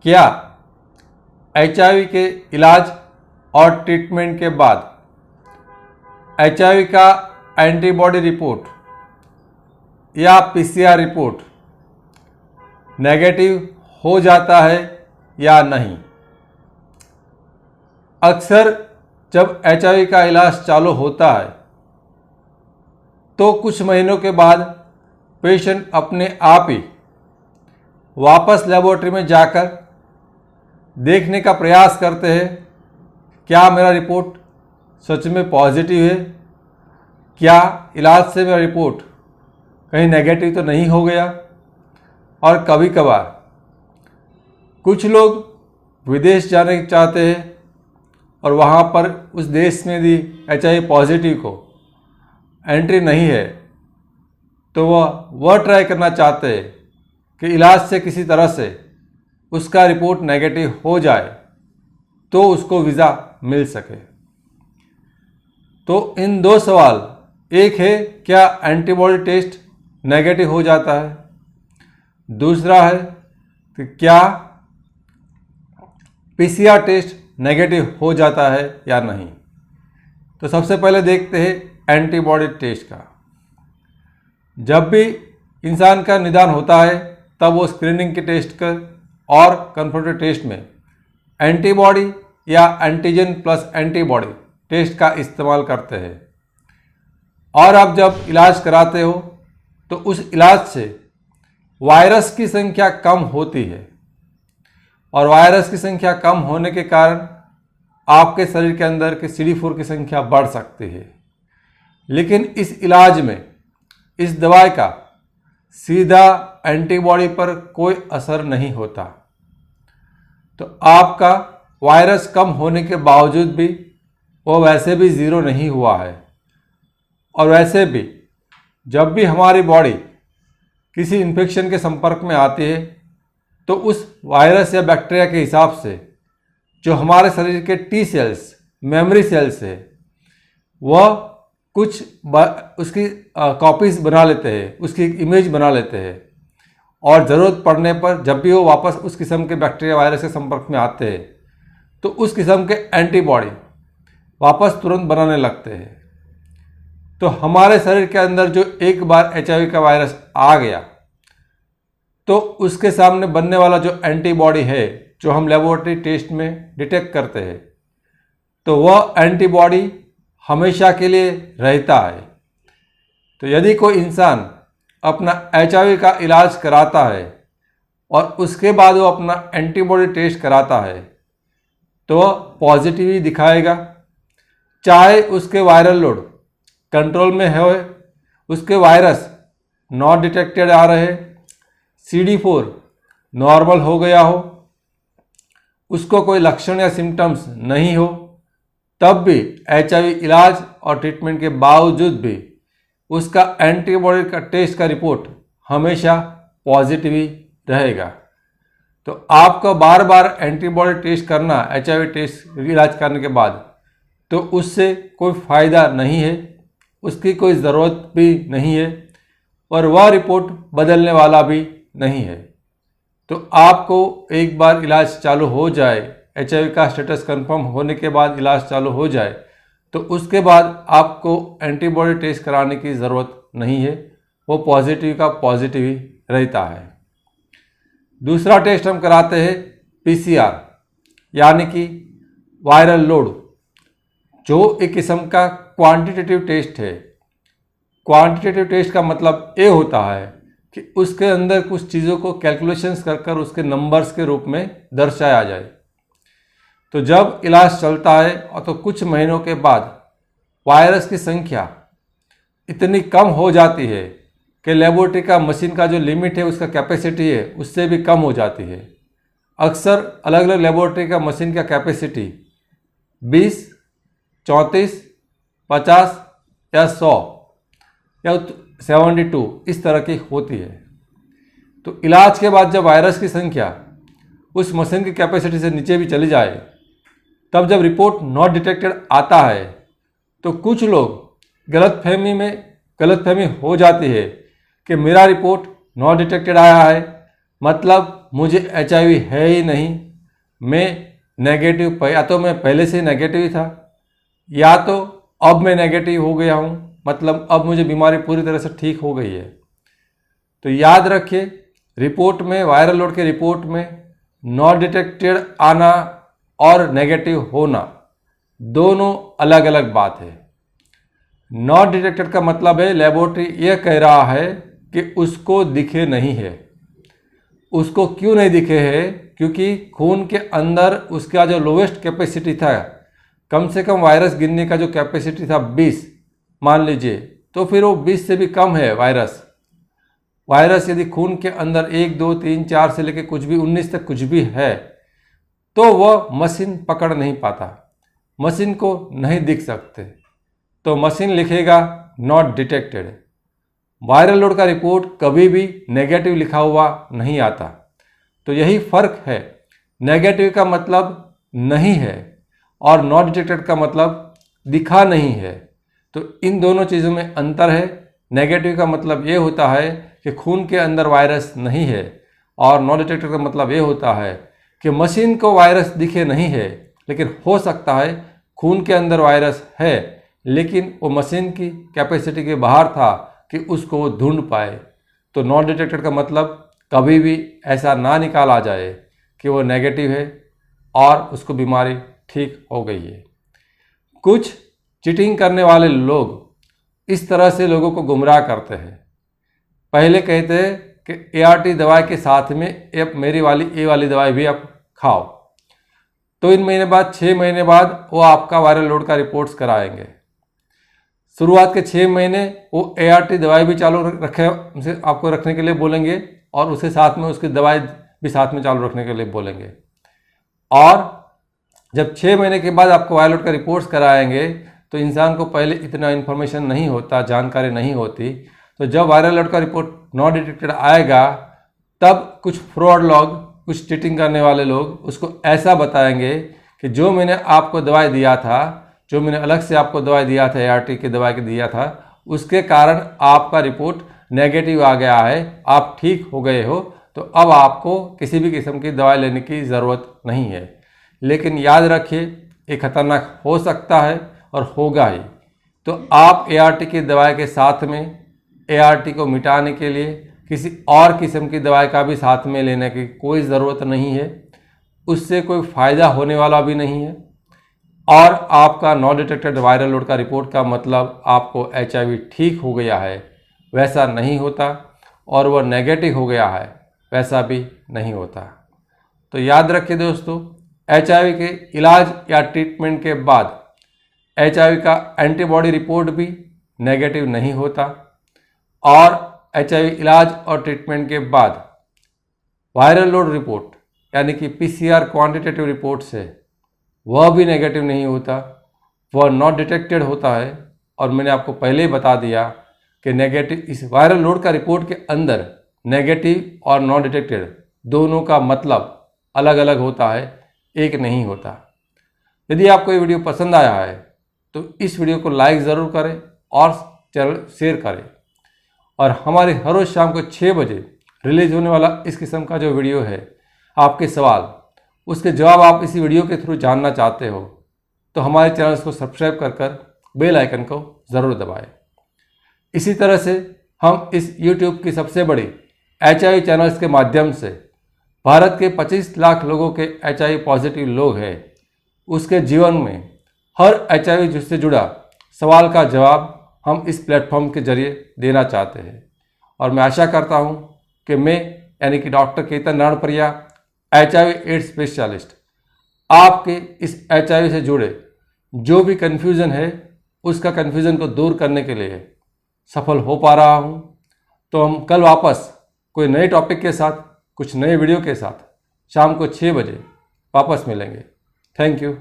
क्या HIV के इलाज और ट्रीटमेंट के बाद HIV का एंटीबॉडी रिपोर्ट या PCR रिपोर्ट नेगेटिव हो जाता है या नहीं? अक्सर जब HIV का इलाज चालू होता है तो कुछ महीनों के बाद पेशेंट अपने आप ही वापस लेबोरेटरी में जाकर देखने का प्रयास करते हैं, क्या मेरा रिपोर्ट सच में पॉजिटिव है, क्या इलाज से मेरा रिपोर्ट कहीं नेगेटिव तो नहीं हो गया। और कभी कभार कुछ लोग विदेश जाने चाहते हैं और वहाँ पर उस देश में भी HIV पॉजिटिव को एंट्री नहीं है, तो वह ट्राई करना चाहते हैं कि इलाज से किसी तरह से उसका रिपोर्ट नेगेटिव हो जाए तो उसको वीज़ा मिल सके। तो इन दो सवाल, एक है क्या एंटीबॉडी टेस्ट नेगेटिव हो जाता है, दूसरा है कि क्या PCR टेस्ट नेगेटिव हो जाता है या नहीं। तो सबसे पहले देखते हैं एंटीबॉडी टेस्ट का। जब भी इंसान का निदान होता है तब वो स्क्रीनिंग के टेस्ट का और कंफर्मेटरी टेस्ट में एंटीबॉडी या एंटीजन प्लस एंटीबॉडी टेस्ट का इस्तेमाल करते हैं। और आप जब इलाज कराते हो तो उस इलाज से वायरस की संख्या कम होती है और वायरस की संख्या कम होने के कारण आपके शरीर के अंदर के CD4 की संख्या बढ़ सकती है। लेकिन इस इलाज में इस दवाई का सीधा एंटीबॉडी पर कोई असर नहीं होता। तो आपका वायरस कम होने के बावजूद भी वो वैसे भी ज़ीरो नहीं हुआ है। और वैसे भी जब भी हमारी बॉडी किसी इन्फेक्शन के संपर्क में आती है तो उस वायरस या बैक्टीरिया के हिसाब से जो हमारे शरीर के T सेल्स, मेमोरी सेल्स है, वह कुछ उसकी कॉपीज़ बना लेते हैं, उसकी एक इमेज बना लेते हैं और ज़रूरत पड़ने पर जब भी वो वापस उस किस्म के बैक्टीरिया वायरस के संपर्क में आते हैं तो उस किस्म के एंटीबॉडी वापस तुरंत बनाने लगते हैं। तो हमारे शरीर के अंदर जो एक बार HIV का वायरस आ गया तो उसके सामने बनने वाला जो एंटीबॉडी है, जो हम लेबोरेटरी टेस्ट में डिटेक्ट करते हैं, तो वह एंटीबॉडी हमेशा के लिए रहता है। तो यदि कोई इंसान अपना HIV का इलाज कराता है और उसके बाद वो अपना एंटीबॉडी टेस्ट कराता है तो वह पॉजिटिव ही दिखाएगा, चाहे उसके वायरल लोड कंट्रोल में हो, उसके वायरस नॉट डिटेक्टेड आ रहे, CD4 नॉर्मल हो गया हो, उसको कोई लक्षण या सिम्टम्स नहीं हो, तब भी HIV इलाज और ट्रीटमेंट के बावजूद भी उसका एंटीबॉडी का टेस्ट का रिपोर्ट हमेशा पॉजिटिव ही रहेगा। तो आपको बार बार एंटीबॉडी टेस्ट करना HIV टेस्ट इलाज करने के बाद, तो उससे कोई फ़ायदा नहीं है, उसकी कोई ज़रूरत भी नहीं है और वह रिपोर्ट बदलने वाला भी नहीं है। तो आपको एक बार इलाज चालू हो जाए, HIV का स्टेटस कंफर्म होने के बाद इलाज चालू हो जाए, तो उसके बाद आपको एंटीबॉडी टेस्ट कराने की ज़रूरत नहीं है, वो पॉजिटिव का पॉजिटिव ही रहता है। दूसरा टेस्ट हम कराते हैं PCR, यानी कि वायरल लोड, जो एक किस्म का क्वांटिटेटिव टेस्ट है। क्वांटिटेटिव टेस्ट का मतलब ये होता है कि उसके अंदर कुछ चीज़ों को कैलकुलेशंस कर कर उसके नंबर्स के रूप में दर्शाया जाए। तो जब इलाज चलता है और तो कुछ महीनों के बाद वायरस की संख्या इतनी कम हो जाती है कि लेबोरेटरी का मशीन का जो लिमिट है, उसका कैपेसिटी है, उससे भी कम हो जाती है। अक्सर अलग अलग लेबोरेटरी का मशीन का कैपेसिटी 20, 34, 50 या 100 या 72 इस तरह की होती है। तो इलाज के बाद जब वायरस की संख्या उस मशीन की कैपेसिटी से नीचे भी चली जाए, तब जब रिपोर्ट नॉट डिटेक्टेड आता है तो कुछ लोग गलतफहमी हो जाती है कि मेरा रिपोर्ट नॉट डिटेक्टेड आया है, मतलब अब मुझे HIV है ही नहीं, मैं नेगेटिव, या तो मैं पहले से नेगेटिव ही था या तो अब मैं नेगेटिव हो गया हूँ, मतलब अब मुझे बीमारी पूरी तरह से ठीक हो गई है। तो याद रखिए, रिपोर्ट में, वायरल लोड के रिपोर्ट में नॉट डिटेक्टेड आना और नेगेटिव होना दोनों अलग अलग बात है। नॉट डिटेक्टेड का मतलब है लेबोरेटरी यह कह रहा है कि उसको दिखे नहीं है। उसको क्यों नहीं दिखे है? क्योंकि खून के अंदर उसका जो लोवेस्ट कैपेसिटी था, कम से कम वायरस गिनने का जो कैपेसिटी था 20 मान लीजिए, तो फिर वो 20 से भी कम है। वायरस यदि खून के अंदर 1, 2, 3, 4 से लेकर कुछ भी 19 तक कुछ भी है तो वह मशीन पकड़ नहीं पाता, मशीन को नहीं दिख सकते, तो मशीन लिखेगा नॉट डिटेक्टेड। वायरल लोड का रिपोर्ट कभी भी नेगेटिव लिखा हुआ नहीं आता। तो यही फर्क है, नेगेटिव का मतलब नहीं है और नॉट डिटेक्टेड का मतलब दिखा नहीं है। तो इन दोनों चीज़ों में अंतर है। नेगेटिव का मतलब ये होता है कि खून के अंदर वायरस नहीं है, और नॉट डिटेक्टेड का मतलब ये होता है कि मशीन को वायरस दिखे नहीं है, लेकिन हो सकता है खून के अंदर वायरस है, लेकिन वो मशीन की कैपेसिटी के बाहर था कि उसको ढूंढ पाए। तो नॉट डिटेक्टेड का मतलब कभी भी ऐसा ना निकाला जाए कि वो नेगेटिव है और उसको बीमारी ठीक हो गई है। कुछ चीटिंग करने वाले लोग इस तरह से लोगों को गुमराह करते हैं। पहले कहते हैं कि ART दवाई के साथ में मेरी वाली ये वाली दवाई भी आप खाओ, तो इन महीने बाद 6 महीने बाद वो आपका वायरल लोड का रिपोर्ट्स कराएंगे। शुरुआत के 6 महीने वो ART दवाई भी चालू रखे, उसे आपको रखने के लिए बोलेंगे, और उसके साथ में उसकी दवाई भी साथ में चालू रखने के लिए बोलेंगे। और जब 6 महीने के बाद आपको वायरल लोड का रिपोर्ट्स कराएंगे तो इंसान को पहले इतना इन्फॉर्मेशन नहीं होता, जानकारी नहीं होती। तो जब वायरल लोड का रिपोर्ट नॉट डिटेक्टेड आएगा तब कुछ फ्रॉड लोग, कुछ चीटिंग करने वाले लोग उसको ऐसा बताएंगे कि जो मैंने आपको दवाई दिया था, जो मैंने अलग से आपको दवाई दिया था, ART की दवाई के दिया था, उसके कारण आपका रिपोर्ट नेगेटिव आ गया है, आप ठीक हो गए हो, तो अब आपको किसी भी किस्म की दवाई लेने की ज़रूरत नहीं है। लेकिन याद रखिए, ये खतरनाक हो सकता है और होगा ही। तो आप ART की दवाई के साथ में ART को मिटाने के लिए किसी और किस्म की दवाई का भी साथ में लेने की कोई ज़रूरत नहीं है, उससे कोई फ़ायदा होने वाला भी नहीं है। और आपका नॉट डिटेक्टेड वायरल लोड का रिपोर्ट का मतलब आपको HIV ठीक हो गया है, वैसा नहीं होता, और वह नेगेटिव हो गया है, वैसा भी नहीं होता। तो याद रखिए दोस्तों, HIV के इलाज या ट्रीटमेंट के बाद HIV का एंटीबॉडी रिपोर्ट भी नेगेटिव नहीं होता, और HIV इलाज और ट्रीटमेंट के बाद वायरल लोड रिपोर्ट यानी कि PCR क्वांटिटेटिव रिपोर्ट से वह भी नेगेटिव नहीं होता, वह नॉट डिटेक्टेड होता है। और मैंने आपको पहले ही बता दिया कि नेगेटिव, इस वायरल लोड का रिपोर्ट के अंदर नेगेटिव और नॉट डिटेक्टेड दोनों का मतलब अलग अलग होता है, एक नहीं होता। यदि आपको ये वीडियो पसंद आया है तो इस वीडियो को लाइक ज़रूर करें और चैनल शेयर करें। और हमारे हर रोज़ शाम को 6 बजे रिलीज होने वाला इस किस्म का जो वीडियो है, आपके सवाल, उसके जवाब आप इसी वीडियो के थ्रू जानना चाहते हो तो हमारे चैनल को सब्सक्राइब कर बेल आइकन को ज़रूर दबाएं। इसी तरह से हम इस YouTube की सबसे बड़ी HIV चैनल्स के माध्यम से भारत के 25 लाख लोगों के HIV पॉजिटिव लोग हैं, उसके जीवन में हर HIV से जुड़ा सवाल का जवाब हम इस प्लेटफॉर्म के जरिए देना चाहते हैं। और मैं आशा करता हूं कि मैं यानी कि doctor Ketan Ranpriya, HIV AIDS specialist, आपके इस HIV से जुड़े जो भी कन्फ्यूज़न है उसका कन्फ्यूज़न को दूर करने के लिए सफल हो पा रहा हूं। तो हम कल वापस कोई नए टॉपिक के साथ, कुछ नए वीडियो के साथ शाम को 6 बजे वापस मिलेंगे। Thank you.